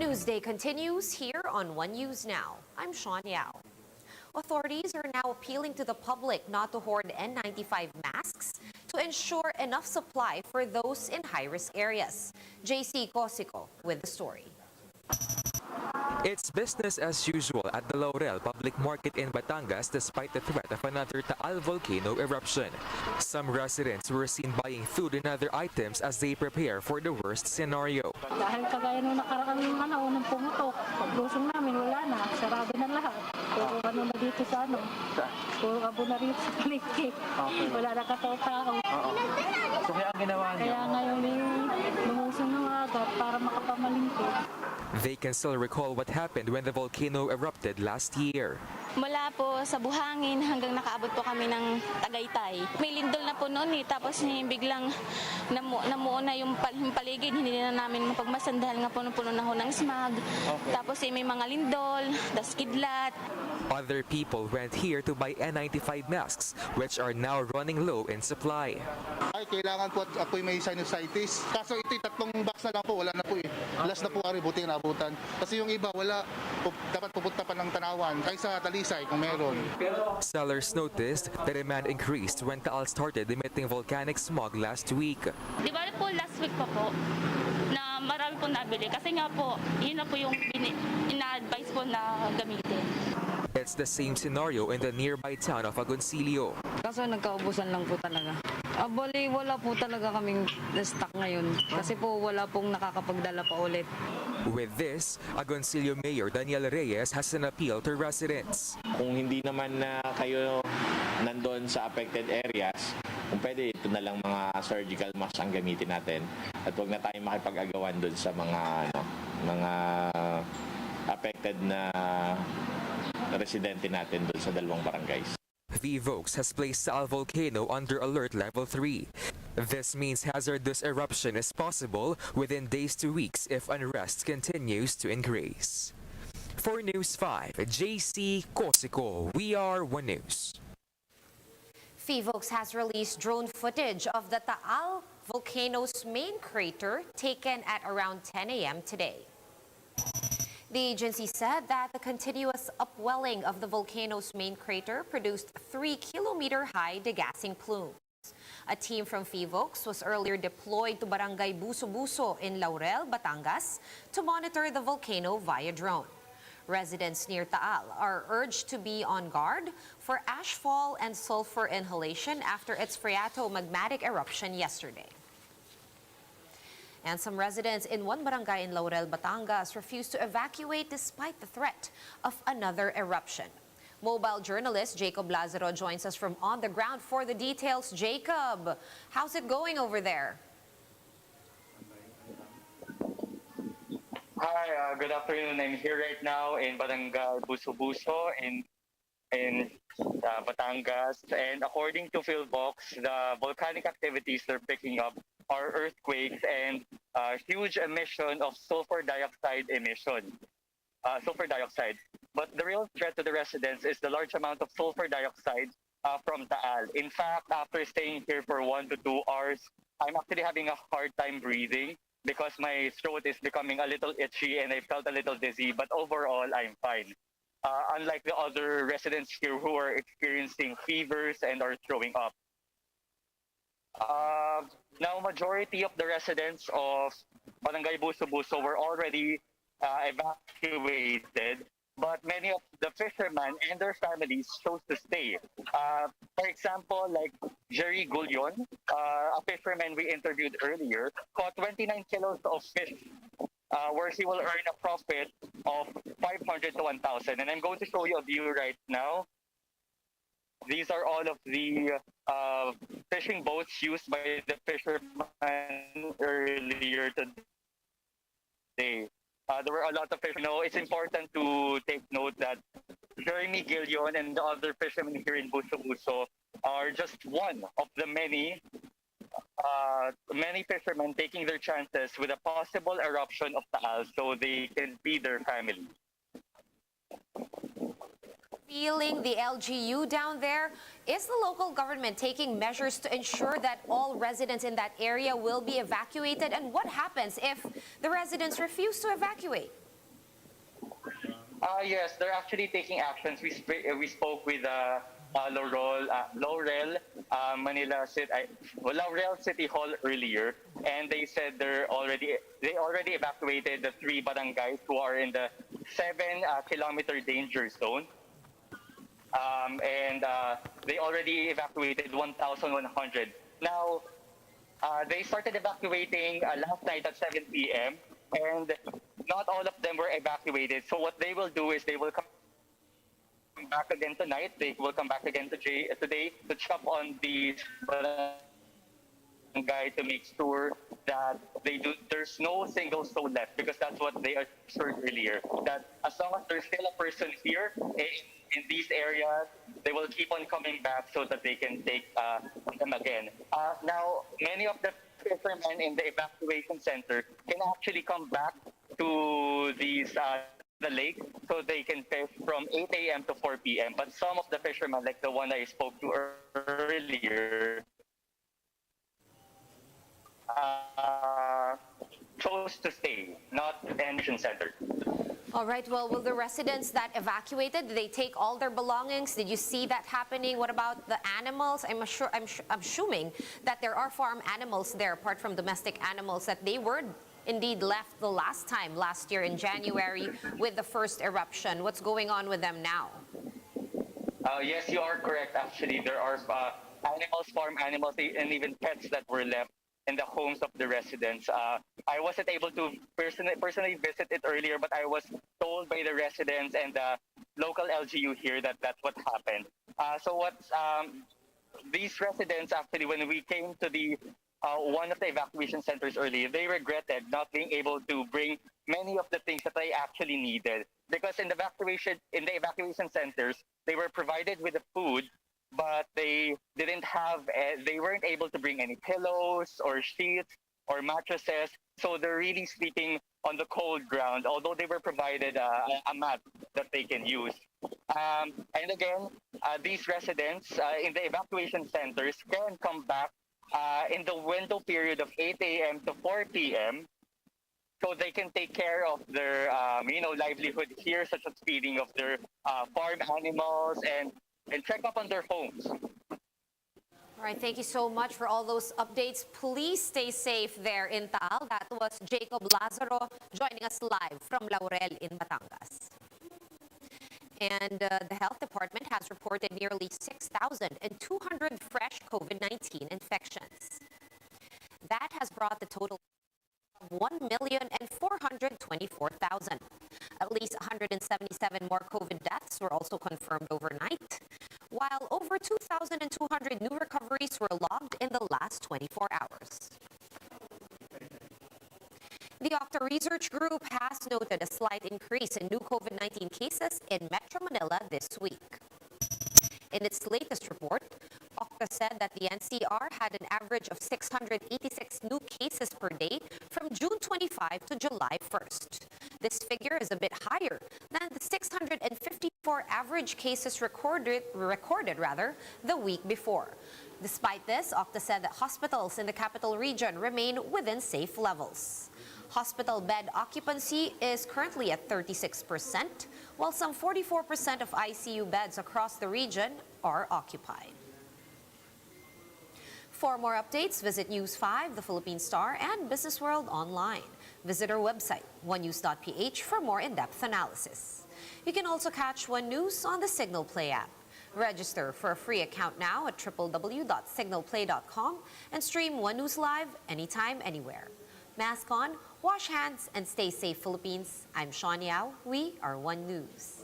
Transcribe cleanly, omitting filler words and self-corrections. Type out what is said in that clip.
Newsday continues here on One News Now. I'm Sean Yao. Authorities are now appealing to the public not to hoard N95 masks to ensure enough supply for those in high-risk areas. JC Cosico with the story. It's business as usual at the Laurel Public Market in Batangas despite the threat of another Taal volcano eruption. Some residents were seen buying food and other items as they prepare for the worst scenario. Dahil kagaya nung nakaraang nung pumutok, paglusong namin wala na, sarado na lahat. Puro na dito sa puro abo na rin sa palengke. Wala na katao-tao. So kaya ang ginawa niyo? Kaya ngayon lumusong ng agad para makapamalingke. They can still recall what happened when the volcano erupted last year. Mula po sa buhangin hanggang nakaabot po kami ng Tagaytay. May lindol na po noon tapos biglang namuo na yung paligid, hindi na namin mapagmasan dahil nga puno-puno na ho ng smog. Okay. Tapos may mga lindol, das kidlat. Other people went here to buy N95 masks, which are now running low in supply. Ay, kailangan po at ako'y may sinusitis. Kaso ito'y 3 box na lang po, wala na po Last na po ari, buti nabutan. Kasi yung iba, wala. Dapat pupunta pa ng Tanawan, kaysa Talisay kung meron. Sellers noticed the demand increased when Taal started emitting volcanic smog last week. Di ba po last week pa po na marami po nabili kasi nga po yun na po yung ina-advise po na gamitin. It's the same scenario in the nearby town of Agoncillo. Kaso nagkaubusan lang po talaga. Bali, wala po talaga kaming stock ngayon kasi po wala pong nakakapagdala pa ulit. With this, Agoncillo Mayor Daniel Reyes has an appeal to residents. Kung hindi naman na kayo nandun sa affected areas, kung pwede, ito na lang mga surgical mask ang gamitin natin. At huwag na tayong makipag-agawan dun sa mga affected na residente natin dun sa 2 barangays. VVOCS has placed Taal volcano under alert level 3. This means hazardous eruption is possible within days to weeks if unrest continues to increase. For News 5, JC Cosico, we are One News. VVOCS has released drone footage of the Taal volcano's main crater taken at around 10 a.m. today. The agency said that the continuous upwelling of the volcano's main crater produced 3-kilometer-high degassing plumes. A team from VVOCS was earlier deployed to Barangay Buso-Buso in Laurel, Batangas to monitor the volcano via drone. Residents near Taal are urged to be on guard for ashfall and sulfur inhalation after its phreatomagmatic eruption yesterday. And some residents in one barangay in Laurel, Batangas refused to evacuate despite the threat of another eruption. Mobile journalist Jacob Lazaro joins us from on the ground for the details. Jacob, how's it going over there? Hi, good afternoon. I'm here right now in Barangay Buso-Buso in Batangas. And according to VVOCS, the volcanic activities they're picking up are earthquakes and huge emission of sulfur dioxide emission. But the real threat to the residents is the large amount of sulfur dioxide from Taal. In fact, after staying here for 1 to 2 hours, I'm actually having a hard time breathing because my throat is becoming a little itchy and I felt a little dizzy, but overall, I'm fine. Unlike the other residents here who are experiencing fevers and are throwing up. Now, majority of the residents of Barangay Buso-Buso were already evacuated, but many of the fishermen and their families chose to stay. For example, like Jerry Gulion, a fisherman we interviewed earlier, caught 29 kilos of fish where he will earn a profit of 500 to 1,000. And I'm going to show you a view right now. These are all of the fishing boats used by the fishermen earlier today. There were a lot of fish. It's important to take note that Jeremy Gillion and the other fishermen here in Buso-Buso are just one of the many fishermen taking their chances with a possible eruption of Taal so they can feed their family. Feeling the LGU down there, is the local government taking measures to ensure that all residents in that area will be evacuated? And what happens if the residents refuse to evacuate? Yes, they're actually taking actions. We spoke with Laurel Manila Laurel City Hall earlier, and they said they already evacuated the 3 barangays who are in the 7-kilometer danger zone. And they already evacuated 1,100. Now, they started evacuating last night at 7 p.m. and not all of them were evacuated. So what they will do is they will come back again tonight. They will come back again today to chop on the barangay to make sure that there's no single soul left, because that's what they assured earlier, that as long as there's still a person here in these areas, they will keep on coming back so that they can take them again. Now, many of the fishermen in the evacuation center can actually come back to the lake so they can fish from 8 a.m. to 4 p.m. But some of the fishermen, like the one I spoke to earlier, chose to stay, not in the evacuation center. All right, well, will the residents that evacuated, did they take all their belongings? Did you see that happening? What about the animals? I'm assuming that there are farm animals there, apart from domestic animals, that they were indeed left the last year in January with the first eruption. What's going on with them now? Yes, you are correct. Actually, there are animals, farm animals, and even pets that were left in the homes of the residents. I wasn't able to personally visit it earlier, but I was told by the residents and the local LGU here that that's what happened. These residents, actually, when we came to the one of the evacuation centers earlier, they regretted not being able to bring many of the things that they actually needed, because in the evacuation centers, they were provided with the food, but they weren't able to bring any pillows or sheets or mattresses, so they're really sleeping on the cold ground, although they were provided a mat that they can use. And again, these residents in the evacuation centers can come back in the window period of 8 a.m. to 4 p.m. so they can take care of their livelihood here, such as feeding of their farm animals and check up on their homes. All right, thank you so much for all those updates. Please stay safe there in Taal. That was Jacob Lazaro joining us live from Laurel in Batangas. And the health department has reported nearly 6,200 fresh COVID-19 infections. That has brought the total of 1,424,000. At least 177 more COVID deaths were also confirmed overnight, while over 2,200 new recoveries were logged in the last 24 hours. The Octa Research Group has noted a slight increase in new COVID-19 cases in Metro Manila this week. In its latest report, Octa said that the NCR had an average of 686 new cases per day from June 25 to July 1st. This figure is a bit higher than the 654 average cases recorded the week before. Despite this, Octa said that hospitals in the capital region remain within safe levels. Hospital bed occupancy is currently at 36%, while some 44% of ICU beds across the region are occupied. For more updates, visit News 5, The Philippine Star, and Business World online. Visit our website, onenews.ph, for more in-depth analysis. You can also catch One News on the Signal Play app. Register for a free account now at www.signalplay.com and stream One News live anytime, anywhere. Mask on, wash hands, and stay safe, Philippines. I'm Sean Yao. We are One News.